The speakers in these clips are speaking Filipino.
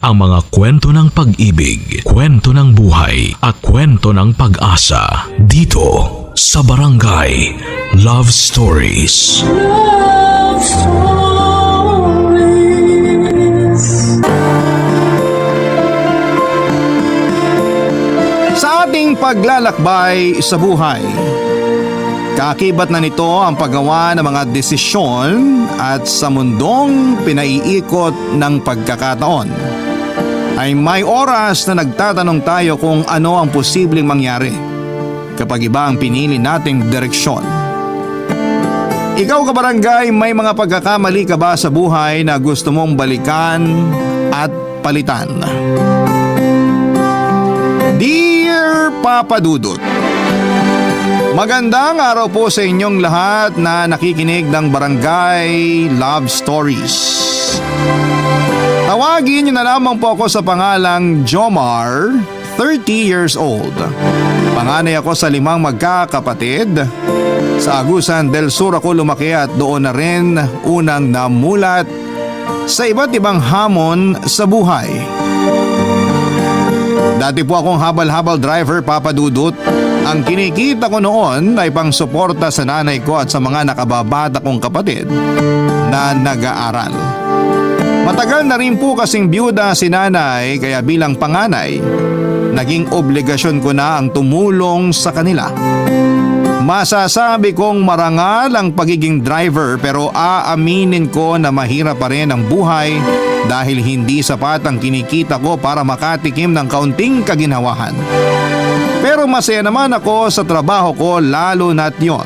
ang mga kwento ng pag-ibig, kwento ng buhay at kwento ng pag-asa dito sa Barangay Love Stories. Love Stories. Sa ating paglalakbay sa buhay, kakibat na nito ang paggawa ng mga desisyon at sa mundong pinaiikot ng pagkakataon ay may oras na nagtatanong tayo kung ano ang posibleng mangyari kapag iba ang pinili nating direksyon. Ikaw kabarangay, may mga pagkakamali ka ba sa buhay na gusto mong balikan at palitan? Dear Papa Dudut, magandang araw po sa inyong lahat na nakikinig ng Barangay Love Stories. Tawagin niyo na lamang po ako sa pangalang Jomar, 30 years old. Panganay ako sa 5 magkakapatid. Sa Agusan del Sur ako lumaki at doon na rin unang namulat sa iba't ibang hamon sa buhay. Dati po akong habal-habal driver, Papa Dudut. Ang kinikita ko noon ay pangsuporta sa nanay ko at sa mga nakababata kong kapatid na nag-aaral. Matagal na rin po kasing byuda si nanay kaya bilang panganay, naging obligasyon ko na ang tumulong sa kanila. Masasabi kong marangal ang pagiging driver pero aaminin ko na mahirap pa rin ang buhay dahil hindi sapat ang kinikita ko para makatikim ng kaunting kaginhawahan. Pero masaya naman ako sa trabaho ko lalo na't yon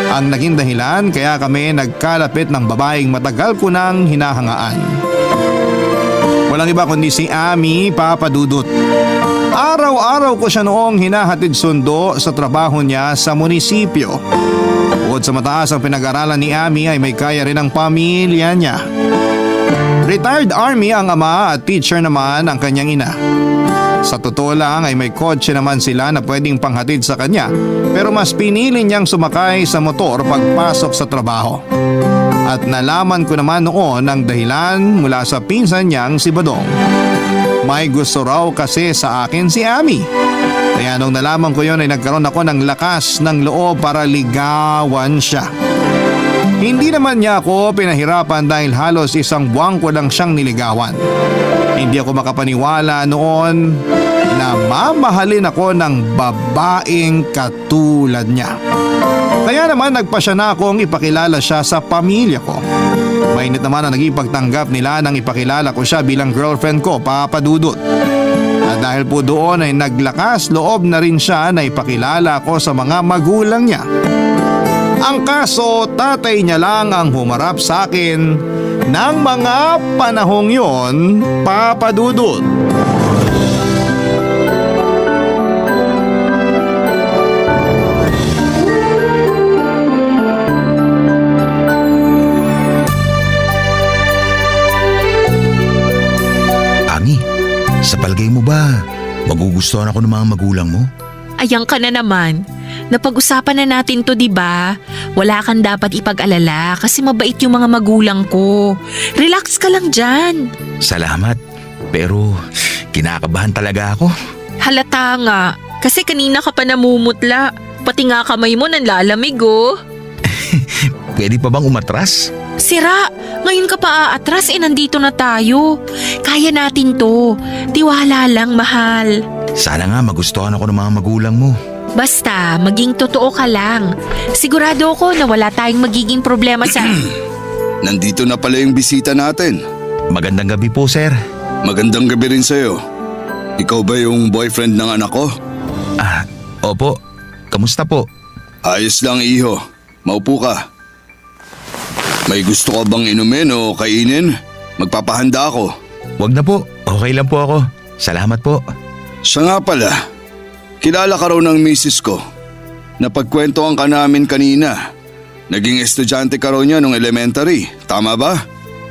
ang naging dahilan kaya kami nagkalapit ng babaeng matagal ko nang hinahangaan. Walang iba kundi si Ami, Papa Dudut. Araw-araw ko siya noong hinahatid sundo sa trabaho niya sa munisipyo. Bukod sa mataas ang pinag-aralan ni Ami ay may kaya rin ang pamilya niya. Retired Army ang ama at teacher naman ang kanyang ina. Sa totoo lang ay may kotse naman sila na pwedeng panghatid sa kanya pero mas pinili niyang sumakay sa motor pagpasok sa trabaho. At nalaman ko naman noon ang dahilan mula sa pinsan niyang si Badong. May gusto raw kasi sa akin si Ami. Kaya nung nalaman ko yon ay nagkaroon ako ng lakas ng loob para ligawan siya. Hindi naman niya ako pinahirapan dahil halos 1 buwan ko lang siyang niligawan. Hindi ako makapaniwala noon na mamahalin ako ng babaeng katulad niya. Kaya naman nagpasya na akong ipakilala siya sa pamilya ko. Mainit naman ang naging pagtanggap nila nang ipakilala ko siya bilang girlfriend ko, Papa Dudut. At dahil po doon ay naglakas loob na rin siya na ipakilala ko sa mga magulang niya. Ang kaso, tatay niya lang ang humarap sa akin ng mga panahong yon, Papa Dudut. Ami, sa palagay mo ba, magugustuhan ako ng mga magulang mo? Ayang ka na naman. Napag-usapan na natin to, 'di ba? Wala kang dapat ipag-alala kasi mabait yung mga magulang ko. Relax ka lang diyan. Salamat, pero kinakabahan talaga ako. Halata nga, kasi kanina ka pa namumutla. Pati nga kamay mo nanlalamig oh. Pwede pa bang umatras? Sira, ngayon ka pa aatras nandito na tayo. Kaya natin to. Tiwala lang, mahal. Sana nga magustuhan ako ng mga magulang mo. Basta, maging totoo ka lang. Sigurado ako na wala tayong magiging problema sa... Nandito na pala yung bisita natin. Magandang gabi po, sir. Magandang gabi rin sa'yo. Ikaw ba yung boyfriend ng anak ko? Opo. Kamusta po? Ayos lang, iho. Maupo ka. May gusto ka bang inumin o kainin? Magpapahanda ako. Wag na po. Okay lang po ako. Salamat po. Siya nga pala. Kilala ka raw ng misis ko. Napagkwentuhan ka namin kanina. Naging estudyante ka raw niya nung elementary. Tama ba?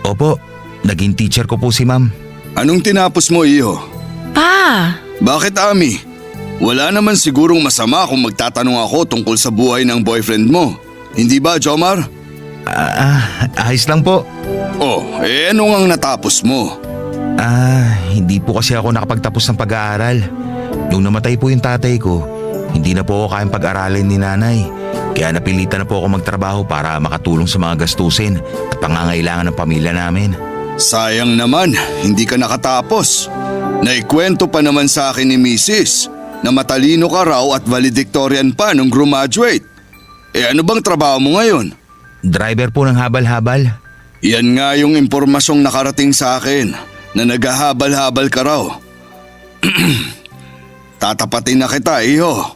Opo. Naging teacher ko po si ma'am. Anong tinapos mo, iho? Pa! Bakit, Ami? Wala naman sigurong masama kung magtatanong ako tungkol sa buhay ng boyfriend mo. Hindi ba, Jomar? Ayos lang po. Oh, ano ngang natapos mo? Hindi po kasi ako nakapagtapos ng pag-aaral. Nung namatay po yung tatay ko, hindi na po ako kayang pag-aralin ni nanay. Kaya napilitan na po ako magtrabaho para makatulong sa mga gastusin at pangangailangan ng pamilya namin. Sayang naman, hindi ka nakatapos. Naikwento pa naman sa akin ni Mrs. na matalino ka raw at valedictorian pa nung graduate. Ano bang trabaho mo ngayon? Driver po ng habal-habal. Yan nga yung impormasyong nakarating sa akin na naghahabal-habal ka raw. Tatapatin na kita, iho.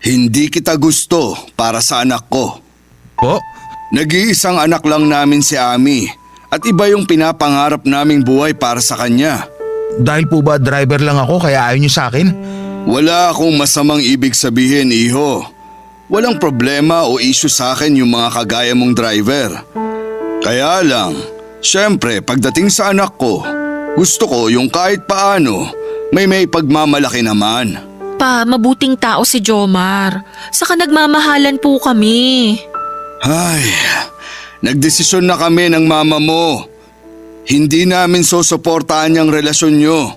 Hindi kita gusto para sa anak ko. Po? Nag-iisang anak lang namin si Ami at iba yung pinapangarap naming buhay para sa kanya. Dahil po ba driver lang ako kaya ayaw niyo sa akin? Wala akong masamang ibig sabihin, iho. Walang problema o issue sa akin yung mga kagaya mong driver. Kaya lang, syempre pagdating sa anak ko, gusto ko yung kahit paano may pagmamalaki naman. Pa, mabuting tao si Jomar. Saka nagmamahalan po kami. Ay, nagdesisyon na kami ng mama mo. Hindi namin susuportahan yung relasyon nyo.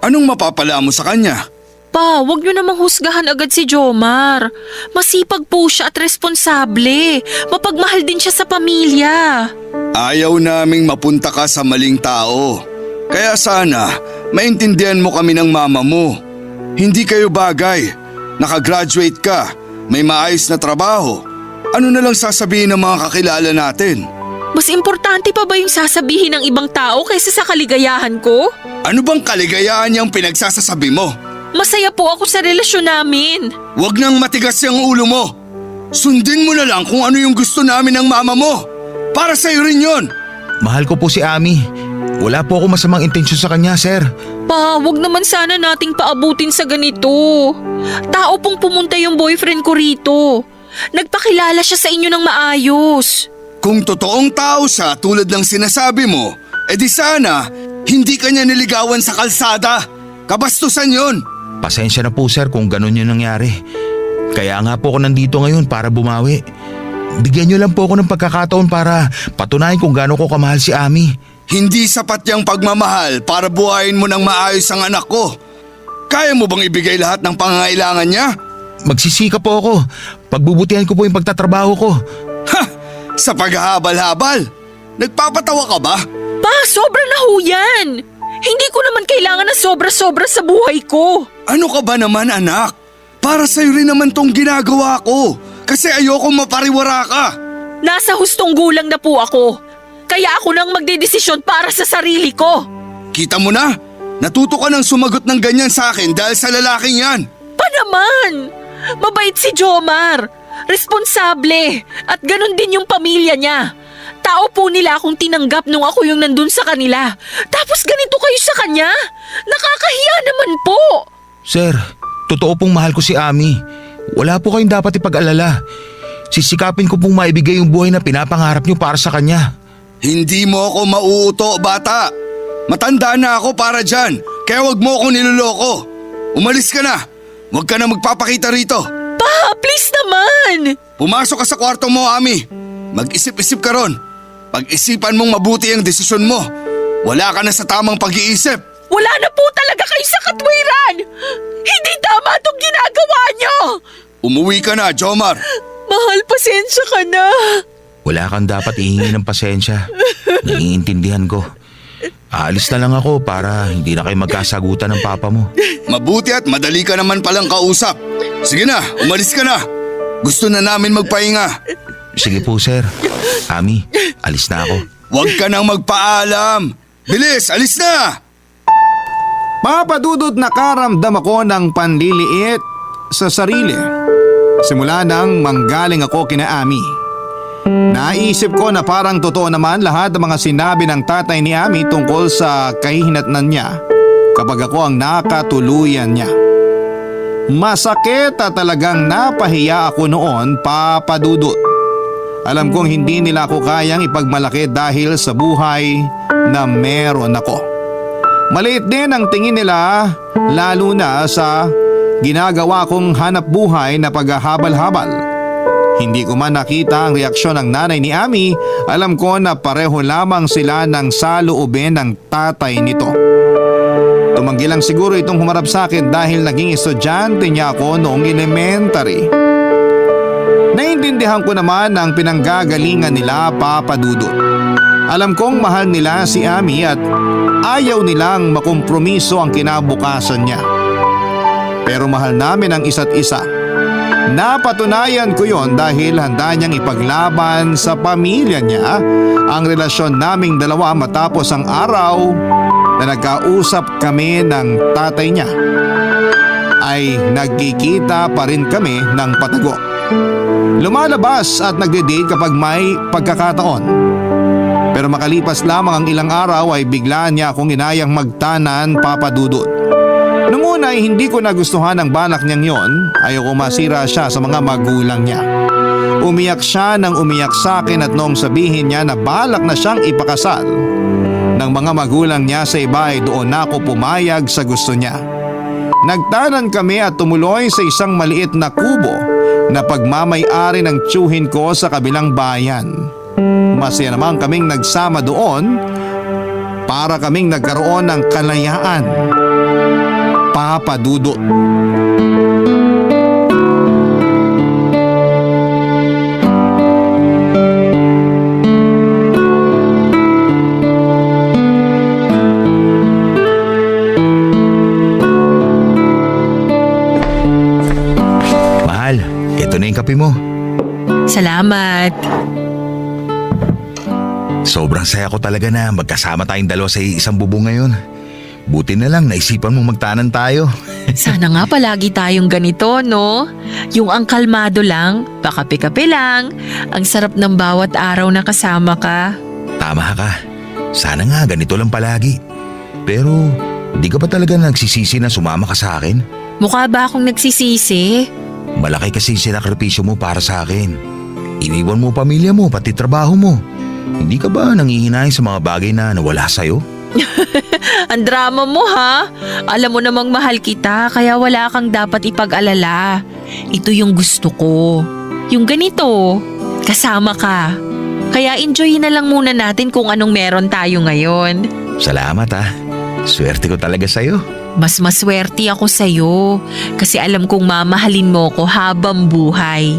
Anong mapapala mo sa kanya? Pa, wag niyo namang husgahan agad si Jomar. Masipag po siya at responsable. Mapagmahal din siya sa pamilya. Ayaw naming mapunta ka sa maling tao. Kaya sana, maintindihan mo kami ng mama mo. Hindi kayo bagay. Nakagraduate ka. May maayos na trabaho. Ano na lang sasabihin ng mga kakilala natin? Mas importante pa ba yung sasabihin ng ibang tao kaysa sa kaligayahan ko? Ano bang kaligayahan niyang pinagsasasabi mo? Masaya po ako sa relasyon namin. Huwag nang matigas yung ulo mo. Sundin mo na lang kung ano yung gusto namin ng mama mo. Para sa'yo rin yon. Mahal ko po si Ami. Wala po ako masamang intensyon sa kanya, sir. Pa, wag naman sana nating paabutin sa ganito. Tao pong pumunta yung boyfriend ko rito. Nagpakilala siya sa inyo ng maayos. Kung totoong tao siya tulad ng sinasabi mo, edi sana hindi kanya niligawan sa kalsada. Kabastusan yon. Pasensya na po, sir, kung ganun yung nangyari. Kaya nga po ako nandito ngayon para bumawi. Bigyan niyo lang po ako ng pagkakataon para patunayan kung gaano ko kamahal si Ami. Hindi sapat yung pagmamahal para buhayin mo ng maayos ang anak ko. Kaya mo bang ibigay lahat ng pangangailangan niya? Magsisika po ako. Pagbubutihan ko po yung pagtatrabaho ko. Ha! Sa paghahabal-habal? Nagpapatawa ka ba? Pa, sobra na ho yan. Hindi ko naman kailangan na sobra-sobra sa buhay ko. Ano ka ba naman, anak? Para sa'yo rin naman tong ginagawa ko. Kasi ayoko mapariwara ka. Nasa hustong gulang na po ako. Kaya ako nang magdedesisyon para sa sarili ko. Kita mo na? Natuto ka nang sumagot ng ganyan sa akin dahil sa lalaking yan. Pa naman! Mabait si Jomar. Responsable. At ganun din yung pamilya niya. Tao po nila akong tinanggap nung ako yung nandun sa kanila. Tapos ganito kayo sa kanya? Nakakahiya naman po. Sir, totoo pong mahal ko si Ami. Wala po kayong dapat ipag-alala. Sisikapin ko pong maibigay yung buhay na pinapangarap niyo para sa kanya. Hindi mo ako mauuto, bata. Matanda na ako para dyan. Kaya wag mo ako niloloko. Umalis ka na. Wag ka na magpapakita rito. Pa, please naman. Pumasok ka sa kwarto mo, Ami. Mag-isip-isip ka ron. Pag-isipan mong mabuti ang desisyon mo. Wala ka na sa tamang pag-iisip. Wala na po talaga kayo sa katwiran. Hindi tama itong ginagawa niyo. Umuwi ka na, Jomar. Mahal, pasensya ka na. Wala kang dapat ihingi ng pasensya. Naiintindihan ko. Aalis na lang ako para hindi na kayo magkasagutan ng papa mo. Mabuti at madali ka naman palang kausap. Sige na, umalis ka na. Gusto na namin magpahinga. Sige po, sir. Ami, alis na ako. Huwag ka nang magpaalam. Bilis, alis na! Papadudot nakaramdam ako ng panliliit sa sarili. Simula nang manggaling ako kina Ami. Naisip ko na parang totoo naman lahat ng mga sinabi ng tatay ni Ami tungkol sa kahihinatnan niya kapag ako ang nakatuluyan niya. Masakit at talagang napahiya ako noon, Papadudot. Alam kong hindi nila ako kayang ipagmalaki dahil sa buhay na meron ako. Maliit din ang tingin nila lalo na sa ginagawa kong hanap buhay na paghahabal-habal. Hindi ko man nakita ang reaksyon ng nanay ni Ami, alam ko na pareho lamang sila ng saloobin ng tatay nito. Tumanggi lang siguro itong humarap sa akin dahil naging estudyante niya ako noong elementary. Naintindihan ko naman ang pinanggagalingan nila, Papa Dudut. Alam kong mahal nila si Ami at ayaw nilang makompromiso ang kinabukasan niya. Pero mahal namin ang isa't isa. Napatunayan ko yon dahil handa niyang ipaglaban sa pamilya niya ang relasyon naming dalawa matapos ang araw na nagkausap kami ng tatay niya. Ay nagkikita pa rin kami ng patago. Lumalabas at nagde-date kapag may pagkakataon. Pero makalipas lamang ang ilang araw ay bigla niya akong inayang magtanan, Papa Dudut. Nung una ay hindi ko nagustuhan ang balak niyang yon, ayoko masira siya sa mga magulang niya. Umiyak siya nang umiyak sa akin at noong sabihin niya na balak na siyang ipakasal ng mga magulang niya sa iba ay doon na ako pumayag sa gusto niya. Nagtanan kami at tumuloy sa isang maliit na kubo na pagmamay-ari ng tiyuhin ko sa kabilang bayan. Masaya naman kaming nagsama doon para kaming nagkaroon ng kalayaan, Papa Dudut. Mahal, ito na yung kape mo. Salamat. Sobrang saya ko talaga na magkasama tayong dalawa sa isang bubong ngayon. Buti na lang naisipan mo magtanan tayo. Sana nga palagi tayong ganito, no? Yung ang kalmado lang, pakape-kape lang. Ang sarap ng bawat araw na kasama ka. Tama ka. Sana nga ganito lang palagi. Pero di ka ba talaga nagsisisi na sumama ka sa akin? Mukha ba akong nagsisisi? Malaki kasi yung sinakripisyo mo para sa akin. Iniwan mo pamilya mo pati trabaho mo. Hindi ka ba nangihinayang sa mga bagay na nawala sa'yo? Ang drama mo ha? Alam mo namang mahal kita kaya wala kang dapat ipag-alala. Ito yung gusto ko. Yung ganito, kasama ka. Kaya enjoyin na lang muna natin kung anong meron tayo ngayon. Salamat ah. Swerte ko talaga sa'yo. Mas maswerte ako sa'yo kasi alam kong mamahalin mo ko habang buhay.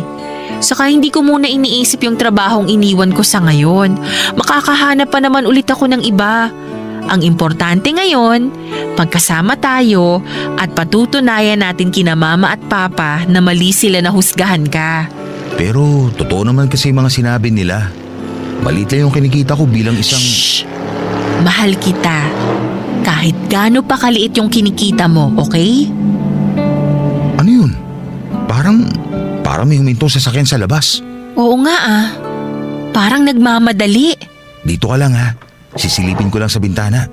Saka hindi ko muna iniisip yung trabahong iniwan ko sa ngayon. Makakahanap pa naman ulit ako ng iba. Ang importante ngayon, pagkasama tayo at patutunayan natin kina mama at papa na mali sila na husgahan ka. Pero totoo naman kasi yung mga sinabi nila. Maliit lang yung kinikita ko bilang isang… Shh! Mahal kita. Kahit gaano pa kaliit yung kinikita mo, okay? Ano yun? Parang may huminto sa sakyan sa labas. Oo nga ah. Parang nagmamadali. Dito ka lang ha. Sisilipin ko lang sa bintana.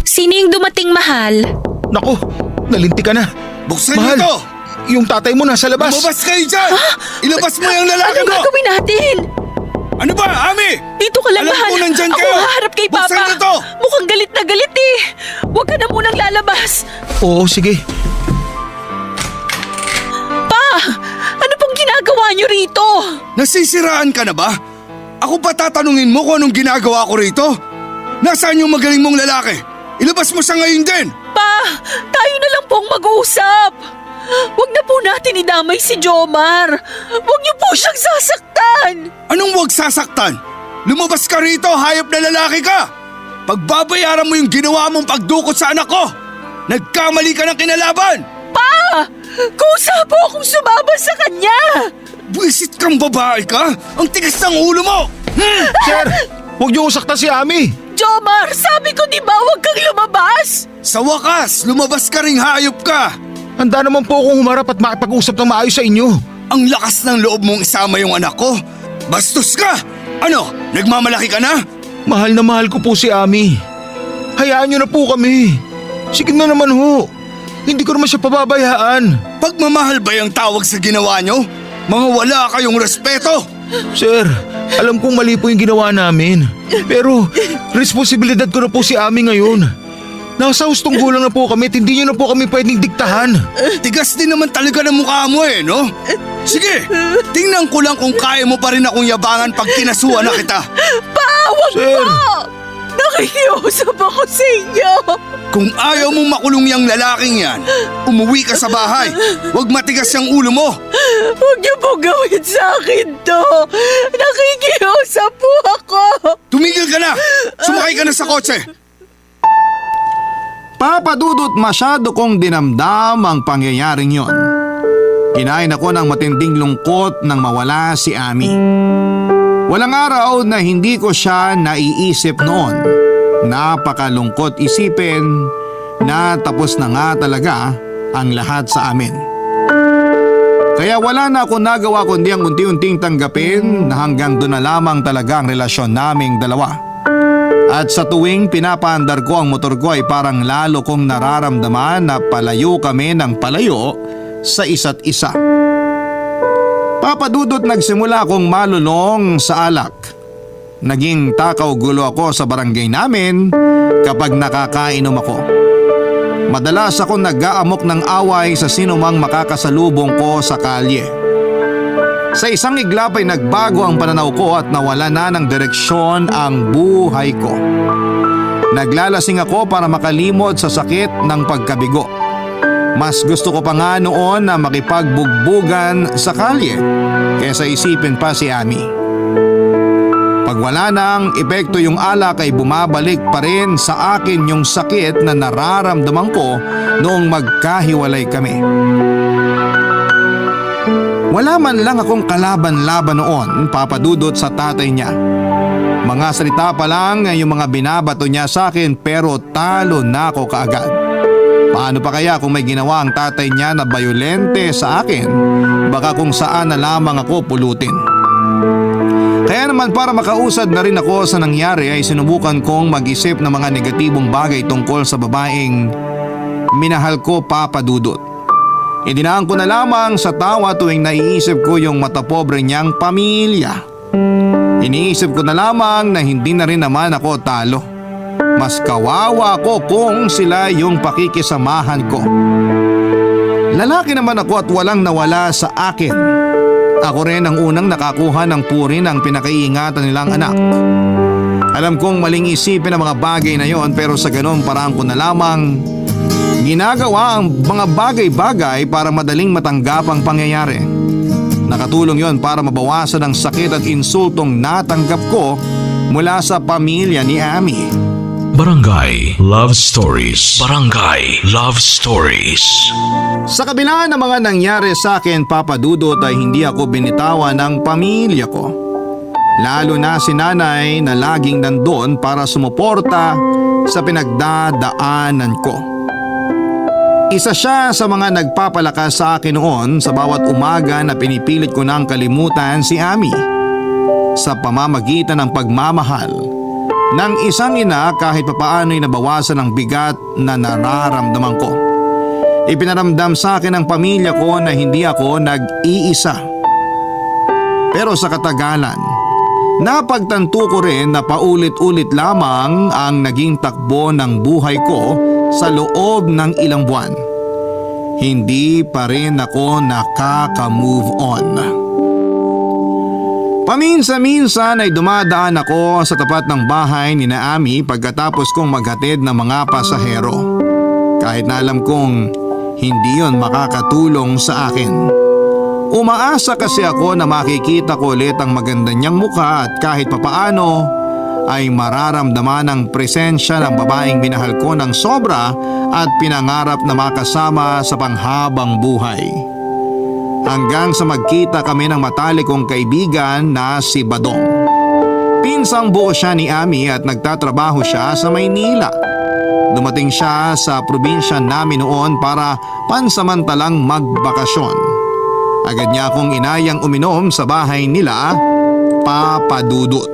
Sino yung dumating, mahal? Naku, nalinti ka na. Buksan Mahal, niyo to! yung tatay mo nasa labas. Lumabas kayo dyan! Ilabas mo yung lalaki Ano mo! gagawin natin? Ano ba, Ami? Dito ka lang, Alam mahal. ko nandyan Ako kayo. haharap kay Buksan Papa. niyo to. Mukhang galit na galit eh. Huwag ka na munang lalabas. Oo, sige. Pa! Ano pong ginagawa niyo rito? Nasisiraan ka na ba? Ako pa tatanungin mo kung anong ginagawa ko rito? Nasaan yung magaling mong lalaki? Ilabas mo siya ngayon din! Pa! Tayo na lang pong mag-usap. Huwag na po natin idamay si Jomar. Huwag niyo po siyang sasaktan. Anong huwag sasaktan? Lumabas ka rito, hayop na lalaki ka! Pagbabayaran mo yung ginawa mong pagdukot sa anak ko! Nagkamali ka ng kinalaban! Pa! Kusa po akong sumama sa kanya. Buwisit kang babae ka? Ang tigas ng ulo mo! Sir, huwag niyo saktan si Ami. Jomar, sabi ko di ba huwag kang lumabas? Sa wakas, lumabas ka ring hayop ka! Handa naman po akong humarap at makipag-usap ng maayos sa inyo. Ang lakas ng loob mong isama yung anak ko! Bastos ka! Ano, nagmamalaki ka na? Mahal na mahal ko po si Ami. Hayaan niyo na po kami. Sige na naman ho. Hindi ko naman siya pababayaan. Pagmamahal ba yung tawag sa ginawa nyo? Mga wala kayong respeto! Sir, alam kong mali po yung ginawa namin. Pero responsibilidad ko na po si Ami ngayon. Nasa hustong gulang na po kami at hindi nyo na po kami pwedeng diktahan. Tigas din naman talaga ng mukha mo no? Sige, tingnan ko lang kung kaya mo pa rin akong yabangan pag kinasuhan na kita. Wag Sir! po! Nakikiusap ako sa inyo! Kung ayaw mong makulong yung lalaking yan, umuwi ka sa bahay. Huwag matigas yung ulo mo. Huwag niyo po gawin sa akin to! Nakikiusap po ako! Tumigil ka na! Sumakay ka na sa kotse! Papa Dudut, masyado kong dinamdam ang pangyayaring yon. Kinain ako ng matinding lungkot nang mawala si Ami. Walang araw na hindi ko siya naiisip noon. Napakalungkot isipin na tapos na nga talaga ang lahat sa amin. Kaya wala na ako nagawa kundi ang unti-unting tanggapin na hanggang doon na lamang talaga ang relasyon naming dalawa. At sa tuwing pinapaandar ko ang motor ko ay parang lalo kong nararamdaman na palayo kami ng palayo sa isa't isa. Papa Dudut, nagsimula akong malulong sa alak. Naging takaw gulo ako sa barangay namin kapag nakakainom ako. Madalas ako nag-aamok ng away sa sinumang makakasalubong ko sa kalye. Sa isang iglap ay nagbago ang pananaw ko at nawala na ng direksyon ang buhay ko. Naglalasing ako para makalimot sa sakit ng pagkabigo. Mas gusto ko pa nga noon na makipagbugbugan sa kalye kaysa isipin pa si Ami. Pag wala nang epekto yung alak ay bumabalik pa rin sa akin yung sakit na nararamdaman ko noong magkahiwalay kami. Wala man lang akong kalaban-laban noon, Papa Dudut, sa tatay niya. Mga salita pa lang yung mga binabato niya sa akin pero talo na ako kaagad. Paano pa kaya kung may ginawa ang tatay niya na bayolente sa akin, baka kung saan na lamang ako pulutin. Kaya naman para makausad na rin ako sa nangyari ay sinubukan kong mag-isip ng mga negatibong bagay tungkol sa babaeng minahal ko, Papa Dudut. Idinaan ko na lamang sa tawa tuwing naiisip ko yung matapobre niyang pamilya. Iniisip ko na lamang na hindi na rin naman ako talo. Mas kawawa ko kung sila yung pakikisamahan ko. Lalaki naman ako at walang nawala sa akin. Ako rin ang unang nakakuha ng puri ng pinakaiingatan nilang anak. Alam kong maling isipin ang mga bagay na yon pero sa ganun parang ko na lamang ginagawa ang mga bagay-bagay para madaling matanggap ang pangyayari. Nakatulong yon para mabawasan ang sakit at insultong natanggap ko mula sa pamilya ni Ami. Barangay Love Stories. Barangay Love Stories. Sa kabila ng mga nangyari sa akin, Papa Dudut, ay hindi ako binitawan ng pamilya ko. Lalo na si nanay na laging nandun para sumuporta sa pinagdadaanan ko. Isa siya sa mga nagpapalakas sa akin noon sa bawat umaga na pinipilit ko nang kalimutan si Ami. Sa pamamagitan ng pagmamahal ng isang ina kahit papaano'y nabawasan ang bigat na nararamdaman ko. Ipinaramdam sa akin ng pamilya ko na hindi ako nag-iisa. Pero sa katagalan, napagtanto ko rin na paulit-ulit lamang ang naging takbo ng buhay ko sa loob ng ilang buwan. Hindi pa rin ako nakaka-move on. Paminsan-minsan ay dumadaan ako sa tapat ng bahay ni Naami pagkatapos kong maghatid ng mga pasahero. Kahit na alam kong hindi yon makakatulong sa akin. Umaasa kasi ako na makikita ko ulit ang maganda niyang mukha at kahit papaano ay mararamdaman ang presensya ng babaeng minahal ko ng sobra at pinangarap na makasama sa panghabang buhay. Hanggang sa magkita kami ng matalik kong kaibigan na si Badong. Pinsang buo siya ni Ami at nagtatrabaho siya sa Maynila. Dumating siya sa probinsya namin noon para pansamantalang magbakasyon. Agad niya akong inayang uminom sa bahay nila, Papa Dudut.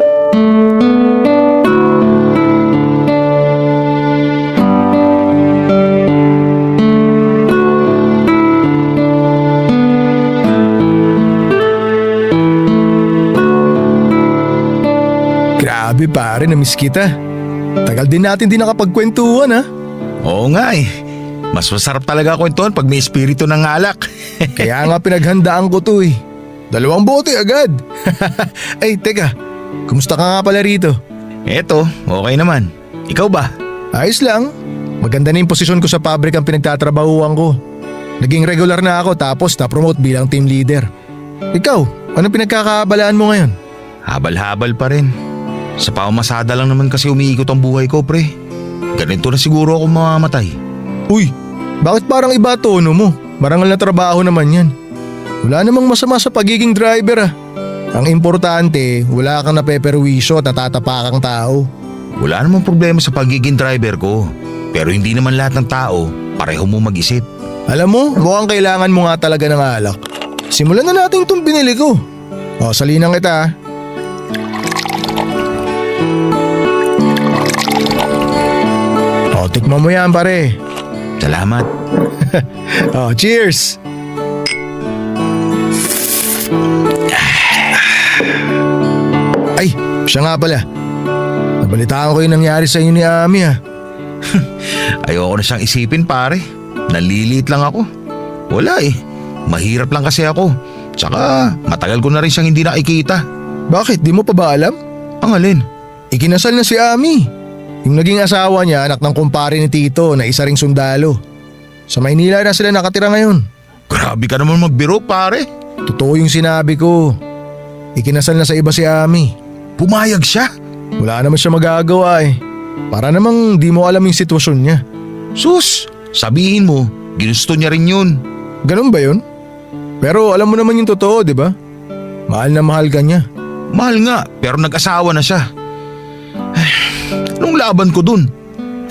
Grabe pare, na-miss kita. Tagal din natin di nakapagkwentuhan ha. Oo nga eh. Mas masarap talaga kwentuhan pag may espiritu ng alak. Kaya nga pinaghandaan ko to eh. 2 bote agad. Ay, teka. Kumusta ka nga pala rito? Eto, okay naman. Ikaw ba? Ayos lang. Maganda na yung posisyon ko sa pabrikang pinagtatrabahuan ko. Naging regular na ako tapos na-promote bilang team leader. Ikaw, anong pinagkakabalaan mo ngayon? Habal-habal pa rin. Sa pamamasada lang naman kasi umiikot ang buhay ko, pre. Ganito na siguro ako mamamatay. Uy, bakit parang iba tono mo? Marangal na trabaho naman yan. Wala namang masama sa pagiging driver ah. Ang importante, wala kang napeperwisyo at natatapakang tao. Wala namang problema sa pagiging driver ko. Pero hindi naman lahat ng tao pareho mo mag-isip. Alam mo, mukhang kailangan mo nga talaga ng alak. Simulan na natin itong binili ko. O, salinan kita ah. O, tikman mo yan pare. Salamat. O, cheers! Ay, siya nga pala. Nabalitaan ko yung nangyari sa inyo ni Ami ah. Ayoko na siyang isipin, pare. Nalilit lang ako. Wala eh. Mahirap lang kasi ako. Tsaka matagal ko na rin siyang hindi nakikita. Bakit? Di mo pa ba alam? Ang alin? Ikinasal na si Ami. Yung naging asawa niya, anak ng kumpare ni Tito na isa ring sundalo. Sa Maynila na sila nakatira ngayon. Grabe ka naman magbiro, pare. Totoo yung sinabi ko. Ikinasal na sa iba si Ami. Pumayag siya. Wala naman siya magagawa eh. Para namang di mo alam yung sitwasyon niya. Sus, sabihin mo, ginusto niya rin yun. Ganun ba yun? Pero alam mo naman yung totoo, di ba? Mahal na mahal ka niya. Mahal nga, pero nag-asawa na siya. Ay, anong laban ko dun?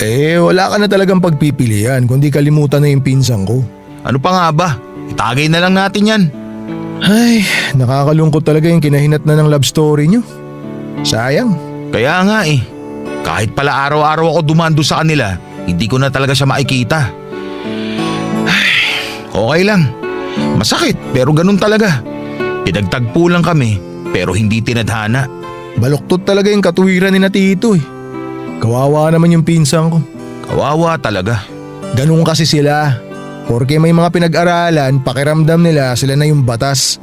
Eh, wala ka na talagang pagpipilian kundi kalimutan na yung pinsang ko. Ano pa nga ba? Itagay na lang natin yan. Ay, nakakalungkot talaga yung kinahinat na ng love story niyo. Sayang. Kaya nga eh. Kahit pala araw-araw ako dumando sa kanila, hindi ko na talaga siya makikita. Ay, okay lang. Masakit pero ganun talaga. Pinagtagpo lang kami pero hindi tinadhana. Baluktot talaga yung katuwiran ni na Tito eh. Kawawa naman yung pinsang ko. Kawawa talaga. Ganun kasi sila. Porque may mga pinag-aralan, pakiramdam nila sila na yung batas.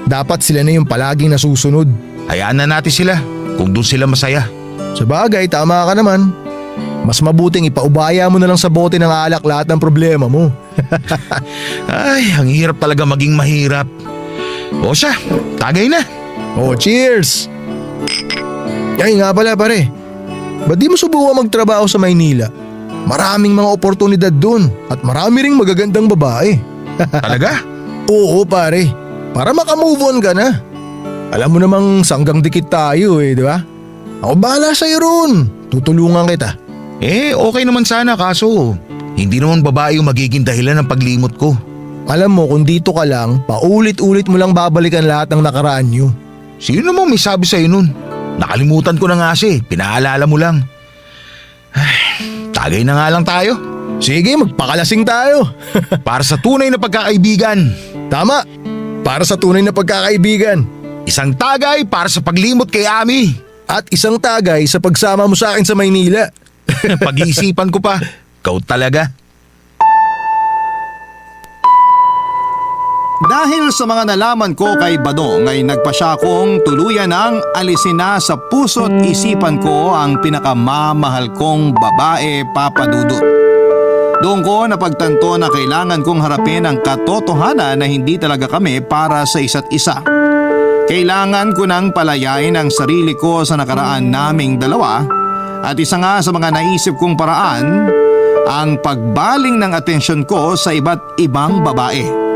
Dapat sila na yung palaging nasusunod. Hayaan na natin sila kung doon sila masaya. Sa bagay, tama ka naman. Mas mabuting ipaubaya mo na lang sa bote ng alak lahat ng problema mo. Ay, ang hirap talaga maging mahirap. O siya, tagay na. Oh, cheers! Ay nga pala pare, ba't di mo subukan magtrabaho sa Maynila? Maraming mga oportunidad dun at marami ring magagandang babae. Talaga? Oo pare, para makamove on ka na. Alam mo namang sanggang dikit tayo eh, di ba? Ako bahala sa'yo ron, tutulungan kita. Eh, okay naman sana kaso hindi naman babae yung magiging dahilan ng paglimot ko. Alam mo kung dito ka lang, paulit-ulit mo lang babalikan lahat ng nakaraan nyo. Sino namang may sabi sa'yo nun? Nakalimutan ko na nga siya eh, pinaalala mo lang. Ay, tagay na nga lang tayo. Sige, magpakalasing tayo. Para sa tunay na pagkakaibigan. Tama, para sa tunay na pagkakaibigan. Isang tagay para sa paglimot kay Ami. At isang tagay sa pagsama mo sa akin sa Maynila. Pag-iisipan ko pa. Ikaw talaga. Dahil sa mga nalaman ko kay Badong ay nagpa siya kong tuluyan ng alisin na sa puso't isipan ko ang pinakamamahal kong babae, Papa Dudut. Doon ko napagtanto na kailangan kong harapin ang katotohanan na hindi talaga kami para sa isa't isa. Kailangan ko nang palayain ang sarili ko sa nakaraan naming dalawa at isa nga sa mga naisip kong paraan ang pagbaling ng atensyon ko sa iba't ibang babae.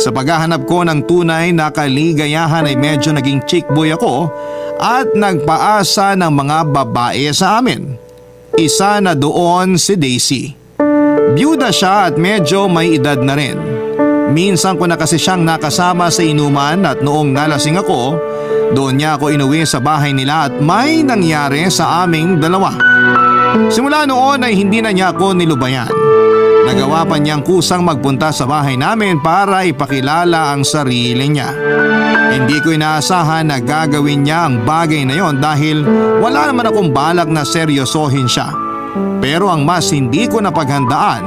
Sa paghahanap ko ng tunay na kaligayahan ay medyo naging chick boy ako at nagpaasa ng mga babae sa amin. Isa na doon si Daisy. Byuda siya at medyo may edad na rin. Minsan ko na kasi siyang nakasama sa inuman at noong nalasing ako, doon niya ako inuwi sa bahay nila at may nangyari sa aming dalawa. Simula noon ay hindi na niya ako nilubayan. Nagawa pa niyang kusang magpunta sa bahay namin para ipakilala ang sarili niya. Hindi ko inaasahan na gagawin niya ang bagay na yon dahil wala naman akong balak na seryosohin siya. Pero ang mas hindi ko napaghandaan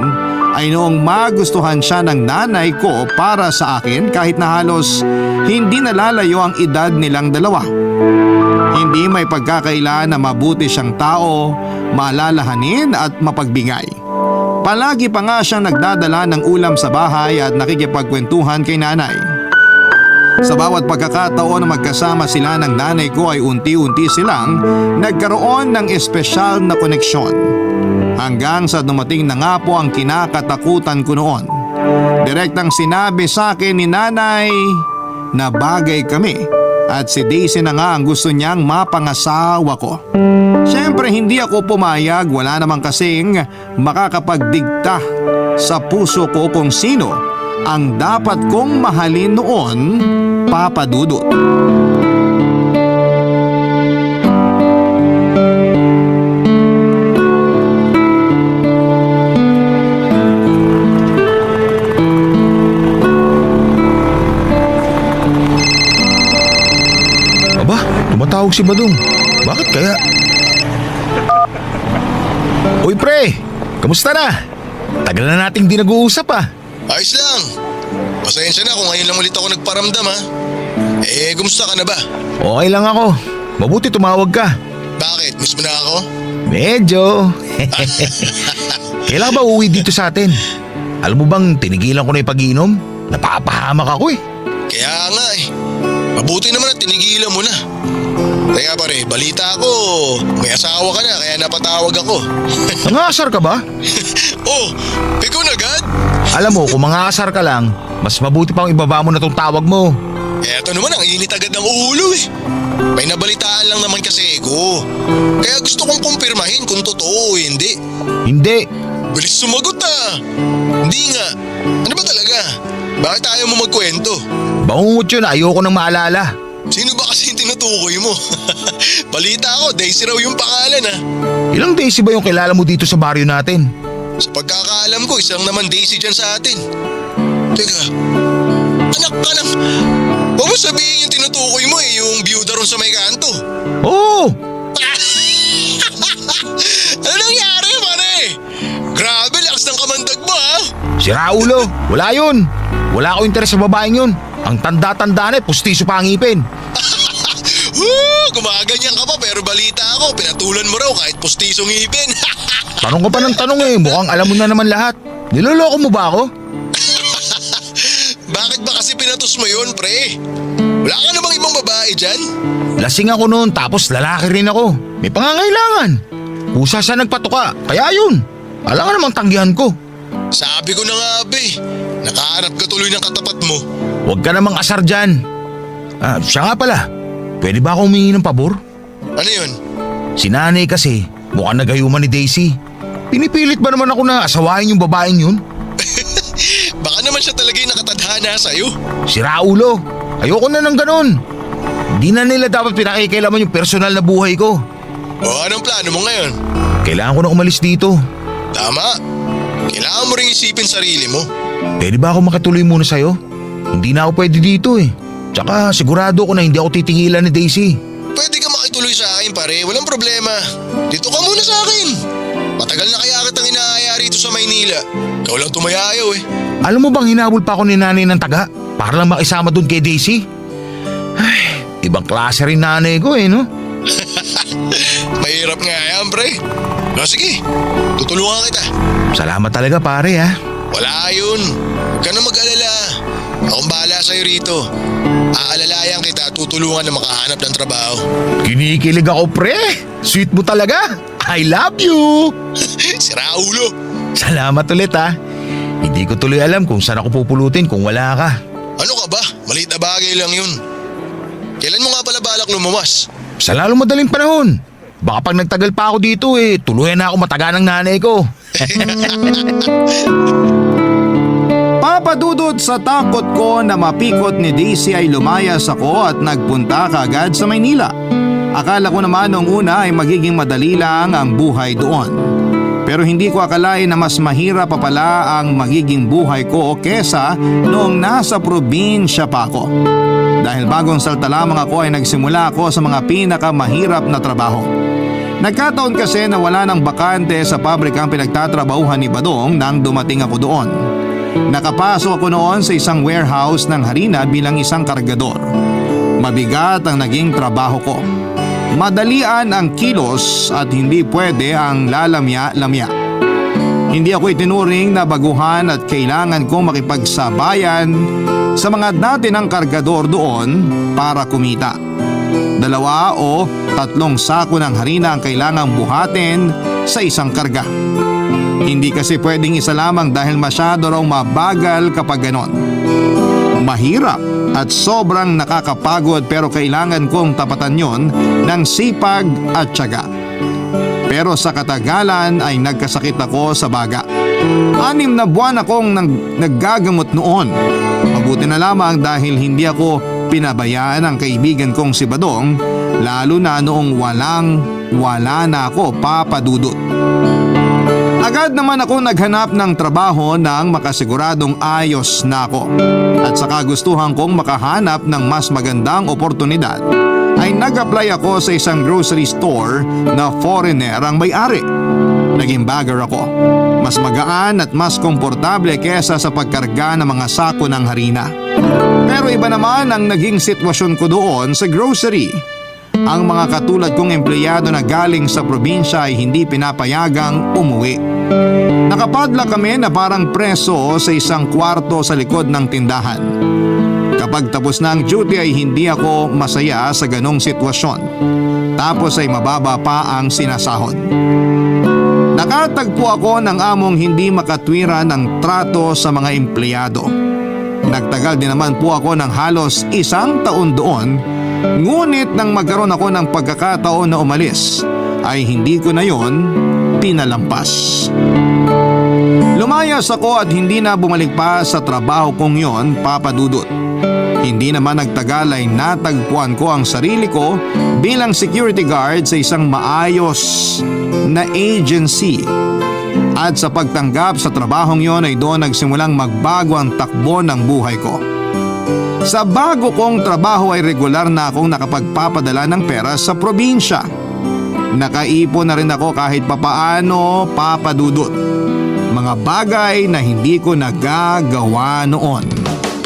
ay noong magustuhan siya ng nanay ko para sa akin kahit na halos hindi nalalayo ang edad nilang dalawa. Hindi may pagkakailan na mabuti siyang tao, maalalahanin at mapagbigay. Palagi pa nga siyang nagdadala ng ulam sa bahay at nakikipagkwentuhan kay nanay. Sa bawat pagkakataon na magkasama sila ng nanay ko ay unti-unti silang nagkaroon ng espesyal na koneksyon. Hanggang sa dumating na nga po ang kinakatakutan ko noon. Direktang sinabi sa akin ni nanay na bagay kami at si Daisy na nga ang gusto niyang mapangasawa ko. Siyempre hindi ako pumayag, wala namang kasing makakapagdigta sa puso ko kung sino ang dapat kong mahalin noon, Papa Dudut. Aba, tumatawag si Badong. Bakit kaya? Uy pre, kamusta na? Tagal na nating di nag-uusap ah. Ayos lang. Pasensya na kung ngayon lang ulit ako nagparamdam ha. Kumusta ka na ba? Okay lang ako. Mabuti tumawag ka. Bakit? Miss mo na ako? Medyo. Kailan ba uuwi dito sa atin? Alam mo bang tinigilan ko na yung pag-inom? Napapahamak ako eh. Kaya nga eh. Mabuti naman at tinigilan mo na. Teka pare, balita ko, may asawa ka na kaya napatawag ako. Nangasar ka ba? Oh, ikaw na agad? Alam mo, kung mangasar ka lang, mas mabuti pang ibaba mo na tong tawag mo. Eto naman ang init agad ng ulo eh. May nabalitaan lang naman kasi ko. Kaya gusto kong kumpirmahin kung totoo o hindi. Hindi. Bilis sumagot ah. Hindi nga. Ano ba talaga? Bakit ayaw mo magkwento? Bangungot yun, ayoko nang maalala. Sino ba kasi yung tinutukoy mo? Balita ko, Daisy raw yung pangalan ah. Ilang Daisy ba yung kilala mo dito sa baryo natin? Sa pagkakaalam ko, isang naman Daisy dyan sa atin. Teka, anak ka ng... Huwag mo sabihin yung tinutukoy mo eh, yung byuda ron sa may kanto. Oo! Ano nangyari, pare? Grabe, lakas ng kamandag mo ha? Si Raulo, wala yun. Wala ako interes sa babaeng yun. Ang tanda-tanda na, pustiso pa ang ngipin. Gumaganyan ka pa pero balita ako, pinatulan mo raw kahit postisong ngipin. Tanong ka pa ng tanong eh, mukhang alam mo na naman lahat. Niloloko mo ba ako? Bakit ba kasi pinatos mo yun, pre? Wala ka namang ibang babae dyan? Lasing ako noon tapos lalaki rin ako. May pangangailangan. Kusa siya nagpatuka, kaya yun. Alam ka namang tanggihan ko. Sabi ko na nga, be. Nakahanap ka tuloy ng katapat mo. Huwag ka namang asar dyan. Siya nga pala, pwede ba akong humingi ng pabor? Ano yun? Si nanay kasi, mukhang nagayuman ni Daisy. Pinipilit ba naman ako na asawain yung babaeng yun? Baka naman siya talaga yung nakatadhana sa'yo. Si Raulo, ayoko na ng ganun. Hindi na nila dapat pinakikialaman yung personal na buhay ko. O anong plano mo ngayon? Kailangan ko na umalis dito. Tama. Kailangan mo rin isipin sarili mo. Pwede ba ako makituloy muna sa'yo? Hindi na ako pwede dito eh. Tsaka sigurado ko na hindi ako titingilan ni Daisy. Pwede ka makituloy sa akin, pare. Walang problema. Dito ka muna sa akin. Matagal na kaya kitang inaaya rito sa Maynila. Ikaw lang tumayayaw eh. Alam mo bang hinabol pa ako ni nanay ng taga para lang makisama doon kay Daisy? Ay, ibang klase rin nanay ko eh, no? Mahirap nga yan, pre. No, sige. Tutulungan kita. Salamat talaga pare ha. Wala yun. Huwag ka na mag-alala. Akong bahala sa'yo rito. Aalalayan kita, tutulungan na makahanap ng trabaho. Kinikilig ako pre. Sweet mo talaga. I love you. Si Raulo. Salamat ulit ha. Hindi ko tuloy alam kung saan ako pupulutin kung wala ka. Ano ka ba? Maliit na bagay lang yun. Kailan mo nga pala balak lumawas? Sa lalong madaling panahon. Baka pag nagtagal pa ako dito eh, tuluyan na ako mataga ng nanay ko. Papa Dudut, sa takot ko na mapikot ni Daisy ay lumayas ako at nagpunta kaagad sa Maynila. Akala ko naman noong una ay magiging madali lang ang buhay doon. Pero hindi ko akalain na mas mahirap pa pala ang magiging buhay ko kesa noong nasa probinsya pa ako. Dahil bagong salta lamang ako ay nagsimula ako sa mga pinakamahirap na trabaho. Nagkataon kasi na wala ng bakante sa pabrikang pinagtatrabahuhan ni Badong nang dumating ako doon. Nakapasok ako noon sa isang warehouse ng harina bilang isang kargador. Mabigat ang naging trabaho ko. Madalian ang kilos at hindi pwede ang lalamya-lamya. Hindi ako itinuring na baguhan at kailangan kong makipagsabayan sa mga dati ng kargador doon para kumita. 2 o 3 sako ng harina ang kailangang buhatin sa isang karga. Hindi kasi pwedeng isa lamang dahil masyado raw mabagal kapag ganon. Mahirap at sobrang nakakapagod pero kailangan kong tapatan yon ng sipag at tiyaga. Pero sa katagalan ay nagkasakit ako sa baga. 6 na buwan akong naggagamot noon. Mabuti na lamang dahil hindi ako pinabayaan ng kaibigan kong si Badong, lalo na noong wala na ako, Papa Dudut. Agad naman ako naghanap ng trabaho nang makasiguradong ayos na ako. At sa kagustuhan kong makahanap ng mas magandang oportunidad, ay nag-apply ako sa isang grocery store na foreigner ang may-ari. Naging bagger ako. Mas magaan at mas komportable kesa sa pagkarga ng mga sako ng harina. Pero iba naman ang naging sitwasyon ko doon sa grocery. Ang mga katulad kong empleyado na galing sa probinsya ay hindi pinapayagang umuwi. Nakapadla kami na parang preso sa isang kwarto sa likod ng tindahan. Kapag tapos na ang duty ay hindi ako masaya sa ganong sitwasyon. Tapos ay mababa pa ang sinasahod. Nakatagpo ako ng among hindi makatwira ng trato sa mga empleyado. Nagtagal din naman po ako ng halos 1 taon doon, ngunit nang magkaroon ako ng pagkakataon na umalis, ay hindi ko na yon pinalampas. Lumayas ako at hindi na bumalik pa sa trabaho kong yon, Papa Dudut. Hindi naman nagtagal ay natagpuan ko ang sarili ko bilang security guard sa isang maayos na agency. At sa pagtanggap sa trabahong yon ay doon nagsimulang magbago ang takbo ng buhay ko. Sa bago kong trabaho ay regular na akong nakapagpapadala ng pera sa probinsya. Nakaipon na rin ako kahit papaano, Papa Dudut. Mga bagay na hindi ko nagagawa noon.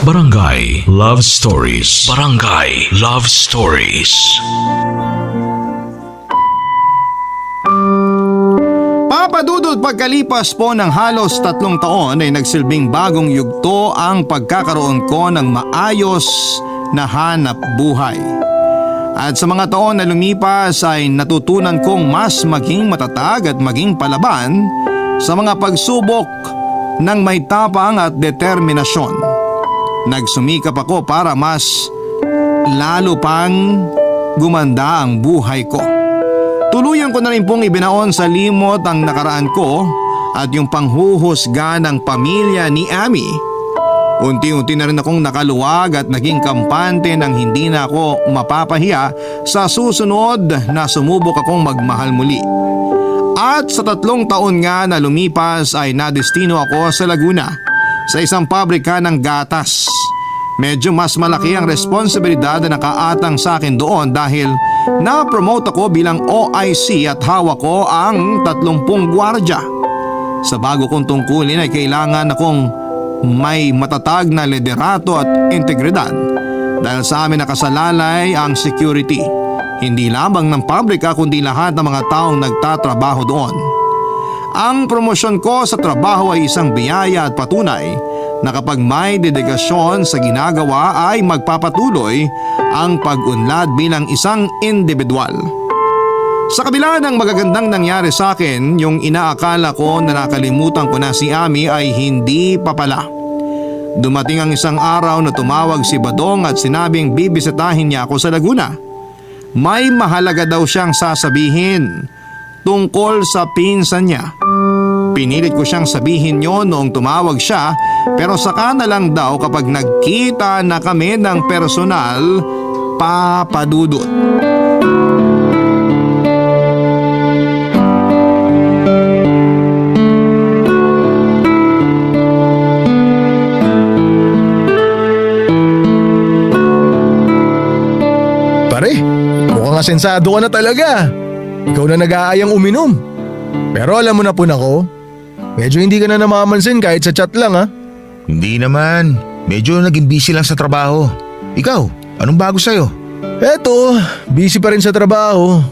Barangay Love Stories. Barangay Love Stories. Papa Dudut, pagkalipas po ng halos 3 taon ay nagsilbing bagong yugto ang pagkakaroon ko ng maayos na hanap buhay. At sa mga taon na lumipas ay natutunan kong mas maging matatag at maging palaban sa mga pagsubok ng may tapang at determinasyon. Nagsumikap ako para mas lalo pang gumanda ang buhay ko. Tuluyan ko na rin pong ibinaon sa limot ang nakaraan ko at yung panghuhusga ng pamilya ni Amy. Unti-unti na rin akong nakaluwag at naging kampante nang hindi na ako mapapahiya sa susunod na sumubok akong magmahal muli. At sa 3 taon nga na lumipas ay nadestino ako sa Laguna sa isang pabrika ng gatas. Medyo mas malaki ang responsibilidad na nakaatang sa akin doon dahil na-promote ako bilang OIC at hawak ko ang 30 gwardya. Sa bago kong tungkulin ay kailangan akong may matatag na liderato at integridad dahil sa amin nakasalalay ang security. Hindi lamang ng pabrika kundi lahat ng mga taong nagtatrabaho doon. Ang promosyon ko sa trabaho ay isang biyaya at patunay na kapag may dedikasyon sa ginagawa ay magpapatuloy ang pag-unlad bilang isang individual. Sa kabila ng magagandang nangyari sa akin, yung inaakala ko na nakalimutan ko na si Amy ay hindi pa pala. Dumating ang isang araw na tumawag si Badong at sinabing bibisitahin niya ako sa Laguna. May mahalaga daw siyang sasabihin tungkol sa pinsan niya. Pinilit ko siyang sabihin yon noong tumawag siya pero saka na lang daw kapag nagkita na kami ng personal, Papa Dudut. Pare, mukhang asensado ka na talaga. Ikaw na nag-aayang uminom. Pero alam mo na po ko, medyo hindi ka na namamansin kahit sa chat lang ha. Hindi naman. Medyo naging busy lang sa trabaho. Ikaw, anong bago sa'yo? Eto, busy pa rin sa trabaho.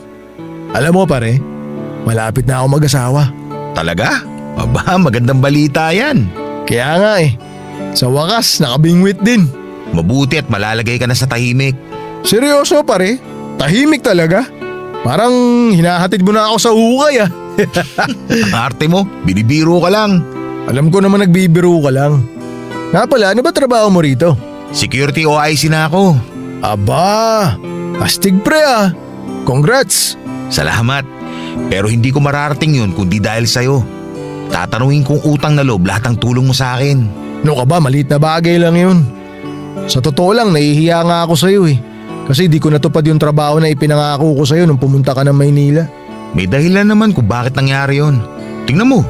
Alam mo pare, malapit na ako mag-asawa. Talaga? Aba, magandang balita yan. Kaya nga sa wakas nakabingwit din. Mabuti at malalagay ka na sa tahimik. Seryoso pare, tahimik talaga. Parang hinahatid mo na ako sa hukay ah. Ang arte mo, binibiro ka lang. Alam ko naman nagbibiro ka lang. Nga pala, ano ba trabaho mo rito? Security OIC na ako. Aba, astig pre ah. Congrats. Salamat. Pero hindi ko mararating yun kundi dahil sa'yo. Tatanungin kong utang na loob lahat ng tulong mo sa akin. No ka ba, maliit na bagay lang yun. Sa totoo lang, nahihiya nga ako sa'yo eh. Kasi di ko natupad yung trabaho na ipinangako ko sa'yo nung pumunta ka ng Maynila. May dahilan naman kung bakit nangyari yon. Tingnan mo,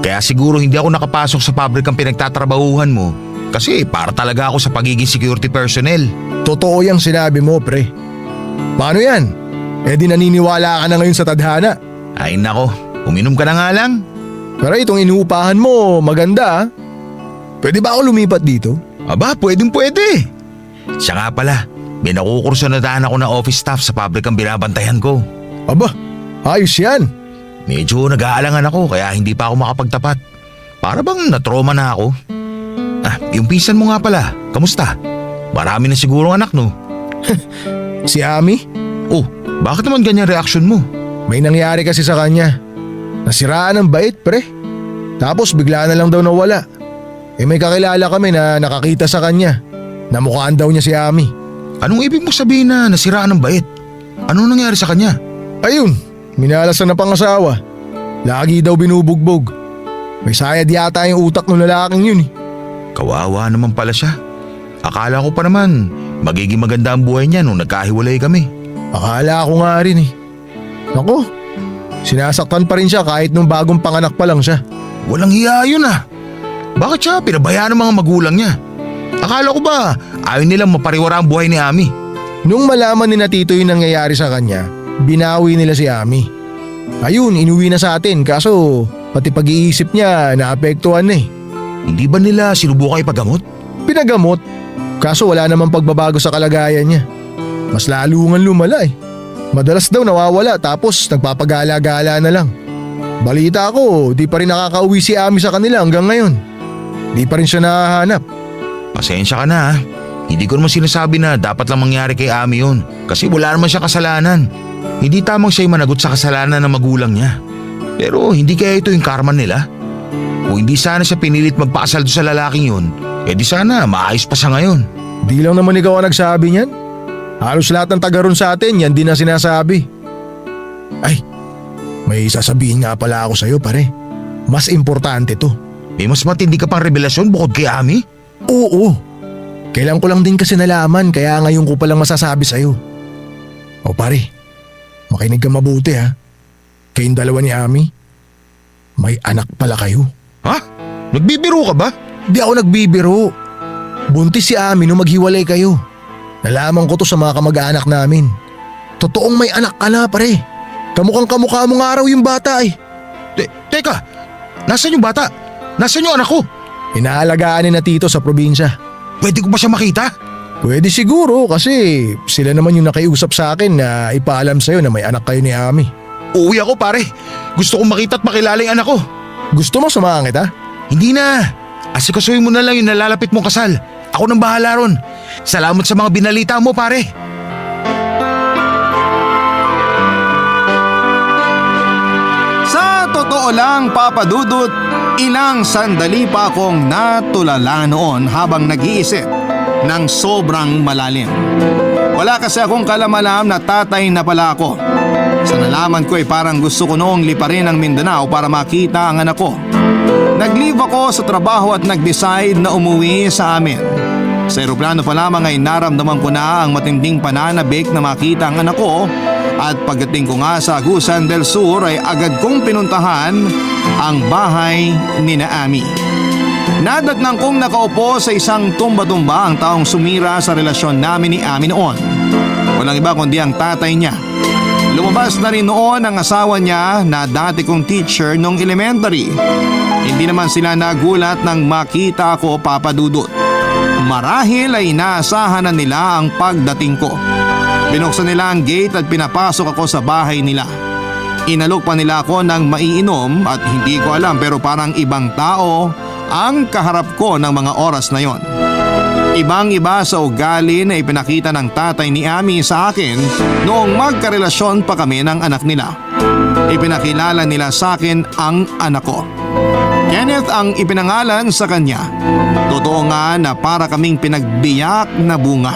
kaya siguro hindi ako nakapasok sa pabrikang pinagtatrabahuhan mo kasi para talaga ako sa pagiging security personnel. Totoo yung sinabi mo pre. Paano yan? Eh di naniniwala ka na ngayon sa tadhana. Ay nako, uminom ka na nga lang. Pero itong inuupahan mo, maganda ah. Pwede ba ako lumipat dito? Aba, pwede. Siya nga pala, may nakukursunadahan ako ng office staff sa pabrikang binabantayan ko. Aba, ayos yan. Medyo nag-aalangan ako kaya hindi pa ako makapagtapat. Para bang natroma na ako. Yung pinsan mo nga pala, kamusta? Marami na siguro anak no? Si Ami? Oh, bakit naman ganyan reaksyon mo? May nangyari kasi sa kanya. Nasiraan ng bait pre. Tapos bigla na lang daw nawala. May kakilala kami na nakakita sa kanya. Namukhaan daw niya si Ami. Anong ibig mo sabihin na nasiraan ng bait? Anong nangyari sa kanya? Ayun, minalasan na pangasawa. Lagi daw binubugbog. May sayad yata yung utak ng lalaking yun eh. Kawawa naman pala siya. Akala ko pa naman magiging maganda ang buhay niya nung nagkahiwalay kami. Akala ko nga rin eh. Naku, sinasaktan pa rin siya kahit nung bagong panganak pa lang siya. Walang hiya yun ah. Bakit siya pinabayaan ng mga magulang niya? Akala ko ba ayaw nilang mapariwara ang buhay ni Ami? Nung malaman ni na Tito yung nangyayari sa kanya, binawi nila si Ami. Ayun, inuwi na sa atin kaso pati pag-iisip niya naapektuhan na eh. Hindi ba nila sinubukan ipagamot? Pinagamot, kaso wala namang pagbabago sa kalagayan niya. Mas lalo nga lumala eh. Madalas daw nawawala tapos nagpapagala-gala na lang. Balita ko, di pa rin nakakauwi si Ami sa kanila hanggang ngayon. Di pa rin siya nahahanap. Pasensya ka na ah. Hindi ko naman sinasabi na dapat lang mangyari kay Ami yun. Kasi wala naman siya kasalanan. Hindi tamang siya'y managot sa kasalanan ng magulang niya. Pero hindi kaya ito yung karma nila? Kung hindi sana siya pinilit magpakasal doon sa lalaking yun, di sana maayos pa siya ngayon. Di lang naman ikaw ang nagsabi niyan. Halos lahat ng taga ron sa atin, yan din na sinasabi. Ay, may sasabihin nga pala ako sa'yo pare. Mas importante to. May mas matindi ka pang revelasyon bukod kay Ami? Oo. Kailan ko lang din kasi nalaman kaya ngayon ko palang masasabi sa'yo. O pare, makinig ka mabuti ha. Kayong dalawa ni Ami, may anak pala kayo. Ha? Nagbibiro ka ba? Di ako nagbibiro. Buntis si Ami nung maghiwalay kayo. Nalaman ko to sa mga kamag-anak namin. Totoong may anak ka na pare. Kamukhang kamukha mo nga raw yung bata eh. Teka, nasan yung bata? Nasan yung anak ko? Inaalagaan ni na Tito sa probinsya. Pwede ko ba siya makita? Pwede siguro kasi sila naman yung nakiusap sa akin na ipaalam sa'yo na may anak kayo ni Ami. Uuwi ako pare. Gusto kong makita at makilala yung anak ko. Gusto mo samahan kita? Hindi na. Asikasuhin mo na lang yung nalalapit mong kasal. Ako nang bahala ron. Salamat sa mga binalita mo pare. Sa totoo lang, Papa Dudut, ilang sandali pa akong natulala noon habang nag-iisip ng sobrang malalim. Wala kasi akong kalamalam na tatay na pala ako. Sa nalaman ko ay parang gusto ko noong liparin ang Mindanao para makita ang anak ko. Nag-leave ako sa trabaho at nag-decide na umuwi sa amin. Sa eroplano pa lamang ay naramdaman ko na ang matinding pananabik na makita ang anak ko at pagdating ko nga sa Agusan del Sur ay agad kong pinuntahan ang bahay ni na Ami. Nadatnang kong nakaupo sa isang tumba-tumba ang taong sumira sa relasyon namin ni Ami noon. Walang iba kundi ang tatay niya. Lumabas na rin noon ang asawa niya na dati kong teacher nung elementary. Hindi naman sila nagulat nang makita ako, Papa Dudut. Marahil ay inaasahan na nila ang pagdating ko. Binuksan nila ang gate at pinapasok ako sa bahay nila. Inalok pa nila ako ng maiinom at hindi ko alam pero parang ibang tao ang kaharap ko ng mga oras na yon. Ibang-iba sa ugali na ipinakita ng tatay ni Ami sa akin noong magkarelasyon pa kami ng anak nila. Ipinakilala nila sa akin ang anak ko. Kenneth ang ipinangalan sa kanya. Totoo nga na para kaming pinagbiyak na bunga.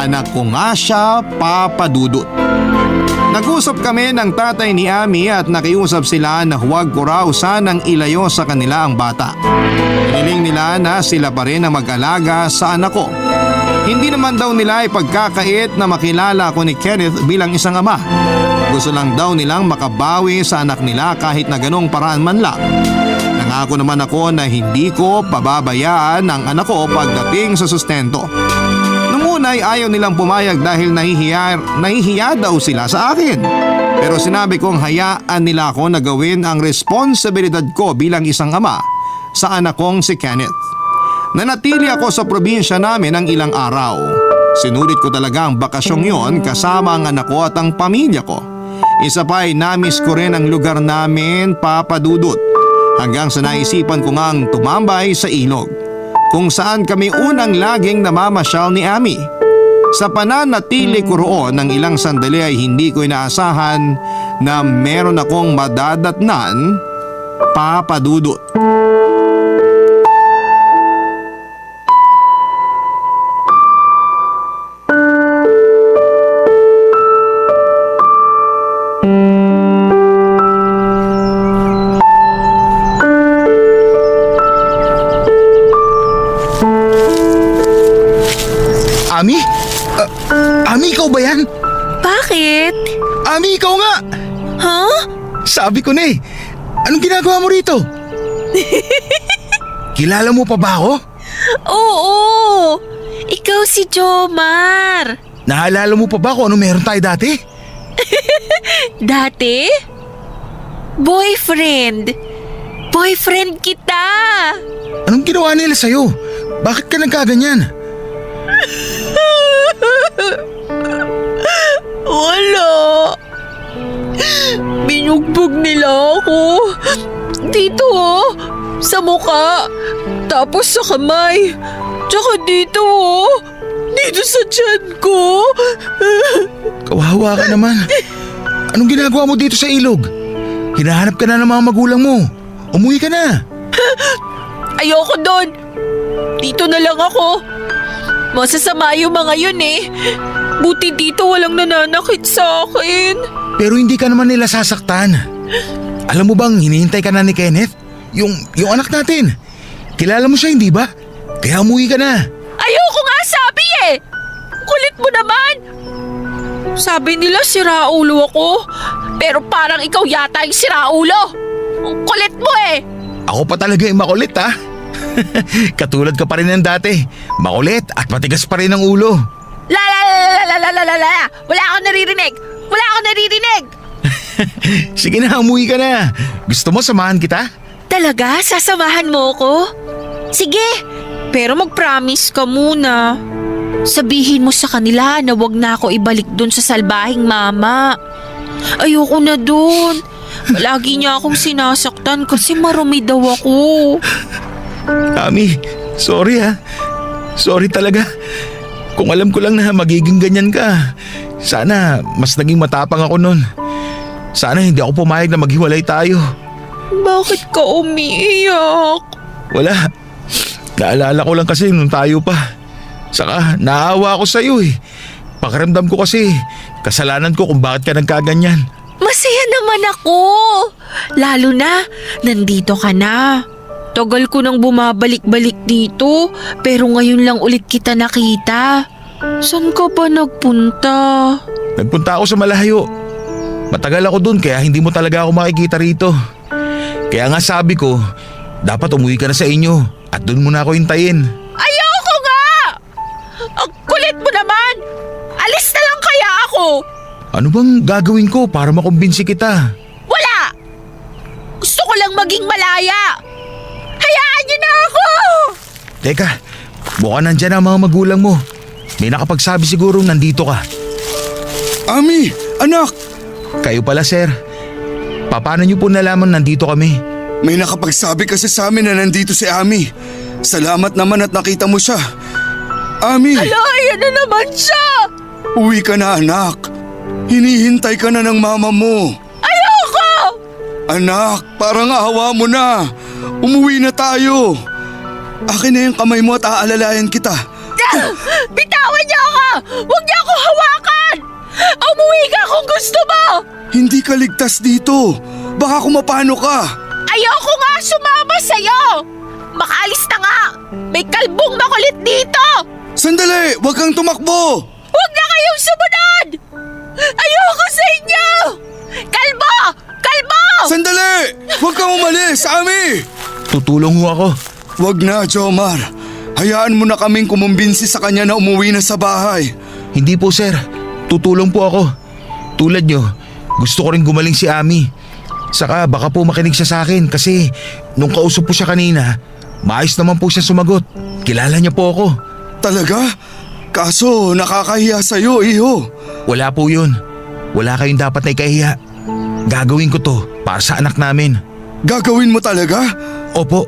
Anak ko nga siya, Papa Dudut. Nag-usap kami ng tatay ni Ami at nakiusap sila na huwag ko raw sanang ilayo sa kanila ang bata. Hiniling nila na sila pa rin ang mag-alaga sa anak ko. Hindi naman daw nila ipagkakait na makilala ako ni Kenneth bilang isang ama. Gusto lang daw nilang makabawi sa anak nila kahit na ganong paraan man lang. Nangako naman ako na hindi ko pababayaan ang anak ko pagdating sa sustento. Noong una ay ayaw nilang pumayag dahil nahihiya daw sila sa akin. Pero sinabi kong hayaan nila ako na gawin ang responsibilidad ko bilang isang ama sa anak kong si Kenneth. Nanatili ako sa probinsya namin ng ilang araw. Sinulit ko talaga ang bakasyong yon kasama ang anak ko at ang pamilya ko. Isa pa ay namiss ko rin ang lugar namin, Papa Dudut. Hanggang sa naisipan ko ngang tumambay sa ilog, kung saan kami unang laging namamasyal ni Ami. Sa pananatili ko roon ng ilang sandali ay hindi ko inaasahan na meron akong madadatnan, Papa Dudut. Ami? Ami, ikaw ba yan? Bakit? Ami, ikaw nga! Ha? Sabi ko na eh. Anong ginagawa mo rito? Kilala mo pa ba ako? Oo! Ikaw si Jomar! Naalala mo pa ba kung ano meron tayo dati? Dati? Boyfriend! Boyfriend kita! Anong ginawa nila sa'yo? Bakit ka nagkaganyan? Wala! Binugbog nila ako. Dito sa muka. Tapos sa kamay. Tsaka dito dito sa tiyan ko. Kawawa ka naman. Anong ginagawa mo dito sa ilog? Hinahanap ka na ng mga magulang mo. Umuwi ka na. Ayoko doon. Dito na lang ako. Masasama yung mga yun eh. Buti dito walang nananakit sa akin. Pero hindi ka naman nila sasaktan. Alam mo bang hinihintay ka na ni Kenneth? Yung anak natin. Kilala mo siya, hindi ba? Kaya umuwi ka na. Ayoko nga sabi eh. Kulit mo naman. Sabi nila siraulo ako. Pero parang ikaw yata yung siraulo. Ang kulit mo eh. Ako pa talaga yung makulit ha. Katulad ka pa rin ng dati. Makulit at matigas pa rin ang ulo. La. Wala akong naririnig. Wala akong naririnig. Sige na, umuwi ka na. Gusto mo samahan kita? Talaga? Sasamahan mo ko? Sige. Pero mag-promise ka muna. Sabihin mo sa kanila na wag na ako ibalik dun sa salbahing mama. Ayoko na dun. Lagi niya akong sinasaktan kasi marumi daw ako. Ami, sorry ha. Sorry talaga. Kung alam ko lang na magiging ganyan ka, sana mas naging matapang ako nun. Sana hindi ako pumayag na maghiwalay tayo. Bakit ka umiiyak? Wala. Naalala ko lang kasi nung tayo pa. Saka naawa ako sa'yo eh. Pakiramdam ko kasi kasalanan ko kung bakit ka nagkaganyan. Masaya naman ako. Lalo na, nandito ka na. Tagal ko nang bumabalik-balik dito, pero ngayon lang ulit kita nakita. Saan ka ba nagpunta? Nagpunta ako sa malayo. Matagal ako dun kaya hindi mo talaga ako makikita rito. Kaya nga sabi ko, dapat umuwi ka na sa inyo at dun mo na ako hintayin. Ayoko nga! Ang kulit mo naman! Alis na lang kaya ako! Ano bang gagawin ko para makumbinsi kita? Wala! Gusto ko lang maging malaya! Hayaan niyo na ako! Teka, mukhang nandyan ang mga magulang mo. May nakapagsabi sigurong nandito ka. Ami, anak! Kayo pala, sir. Paano niyo po nalaman nandito kami? May nakapagsabi kasi sa amin na nandito si Ami. Salamat naman at nakita mo siya. Ami, Ayan na naman siya! uwi ka na anak. Hinihintay ka na ng mama mo. Ayoko! Anak, parang awa mo na. Umuwi na tayo. Akin na yung kamay mo at aalalayan kita. Bitawan niyo ako! Huwag niyo ako hawakan! Umuwi ka kung gusto mo! Hindi ka ligtas dito. Baka kumapano ka. Ayoko nga sumama sa'yo! Makaalis na nga! May kalbong makulit dito! Sandali, huwag kang tumakbo. Huwag na kayong sumunod! Ayoko sa inyo! Kalbo! Kalbo! Sandali! Huwag kang umalis, Ami! Tutulong ho ako. Huwag na, Jomar. Hayaan mo na kaming kumumbinsi sa kanya na umuwi na sa bahay. Hindi po, sir. Tutulong po ako. Tulad nyo, gusto ko rin gumaling si Ami. Saka baka po makinig siya sa akin kasi nung kausap po siya kanina, maayos naman po siya sumagot. Kilala niya po ako. Talaga? Kaso nakakahiya sa'yo, iho. Wala po yun. Wala kayong dapat na ikahiya. Gagawin ko to para sa anak namin. Gagawin mo talaga? Opo,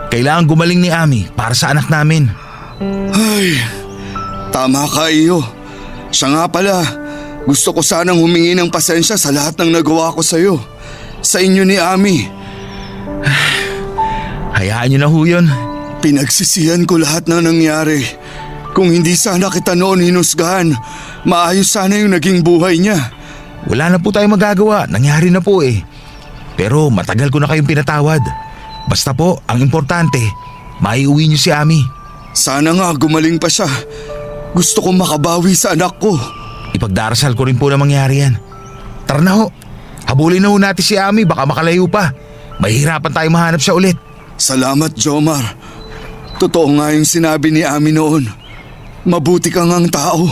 kailangan gumaling ni Ami para sa anak namin. Ay, tama ka, iho. Siya nga pala, gusto ko sanang humingi ng pasensya sa lahat ng nagawa ko sa'yo. Sa inyo ni Ami. Hayaan niyo na ho yun. Pinagsisihan ko lahat ng nangyari. Kung hindi sana kita noon hinusgahan, maayos sana yung naging buhay niya. Wala na po tayong magagawa, nangyari na po eh. Pero matagal ko na kayong pinatawad. Basta po, ang importante, maiuwi niyo si Ami. Sana nga gumaling pa siya. Gusto kong makabawi sa anak ko. Ipagdarasal ko rin po na mangyari yan. Tara na ho, habulin na ho natin si Ami, baka makalayo pa. Mahihirapan tayo mahanap siya ulit. Salamat, Jomar. Totoo nga yung sinabi ni Ami noon. Mabuti kang ang tao.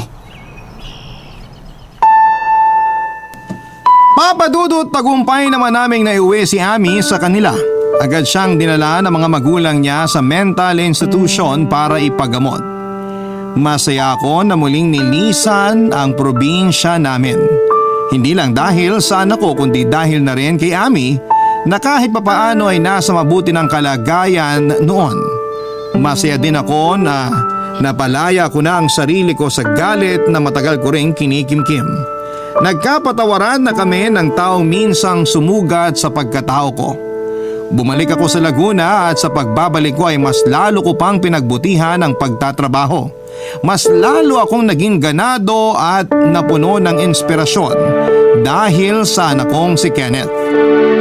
Papa Dudut, tagumpay naman naming naiuwi si Ami sa kanila. Agad siyang dinala ng mga magulang niya sa mental institution para ipagamot. Masaya ako na muling nilisan ang probinsya namin. Hindi lang dahil sa anak ko kundi dahil na rin kay Ami na kahit papaano ay nasa mabuti ng kalagayan noon. Masaya din ako na napalaya ko na ang sarili ko sa galit na matagal ko ring kinikimkim. Nagkapatawaran na kami ng taong minsang sumugat sa pagkatao ko. Bumalik ako sa Laguna at sa pagbabalik ko ay mas lalo ko pang pinagbutihan ang pagtatrabaho. Mas lalo akong naging ganado at napuno ng inspirasyon dahil sa anak kong si Kenneth.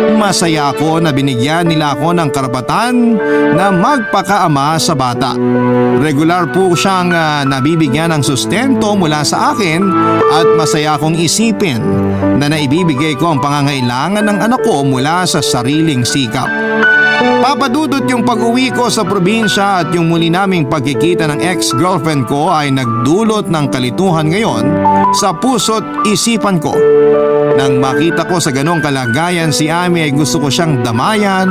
Masaya ako na binigyan nila ako ng karapatan na magpakaama sa bata. Regular po siyang nabibigyan ng sustento mula sa akin at masaya akong isipin na naibibigay ko ang pangangailangan ng anak ko mula sa sariling sikap. Papadudot yung pag-uwi ko sa probinsya at yung muli naming pagkikita ng ex-girlfriend ko ay nagdulot ng kalituhan ngayon sa puso't isipan ko. Nang makita ko sa ganong kalagayan si Ami ay gusto ko siyang damayan,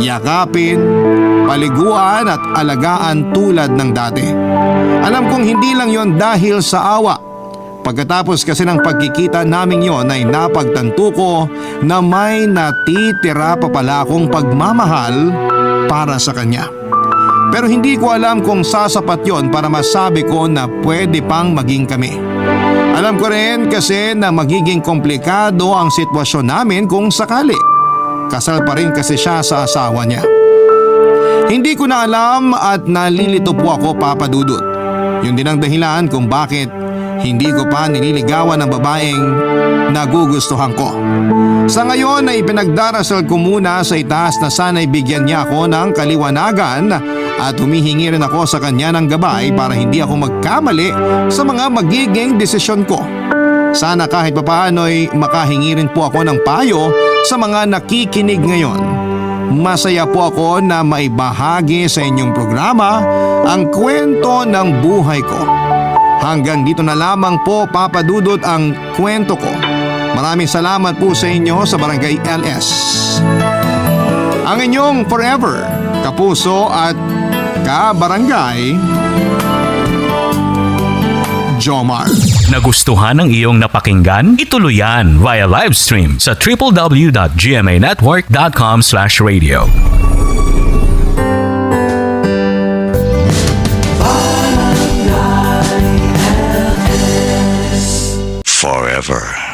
yakapin, paliguan at alagaan tulad ng dati. Alam kong hindi lang yon dahil sa awa. Pagkatapos kasi ng pagkikita namin yon ay napagtanto ko na may natitira pa pala akong pagmamahal para sa kanya. Pero hindi ko alam kung sasapat yon para masabi ko na pwede pang maging kami. Alam ko rin kasi na magiging komplikado ang sitwasyon namin kung sakali. Kasal pa rin kasi siya sa asawa niya. Hindi ko na alam at nalilito po ako, Papa Dudut. Yun din ang dahilan kung bakit hindi ko pa nililigawan ng babaeng nagugustuhan ko. Sa ngayon ay pinagdarasal ko muna sa itaas na sana'y bigyan niya ako ng kaliwanagan at humihingi rin ako sa kanya ng gabay para hindi ako magkamali sa mga magiging desisyon ko. Sana kahit papaano ay makahingi rin po ako ng payo sa mga nakikinig ngayon. Masaya po ako na maibahagi sa inyong programa ang kwento ng buhay ko. Hanggang dito na lamang po, Papa Dudut, ang kwento ko. Maraming salamat po sa inyo sa Barangay LS. Ang inyong forever, kapuso at kabarangay, Jomar. Nagustuhan ng iyong napakinggan? Ituloy yan via live stream sa www.gmanetwork.com/radio. Forever.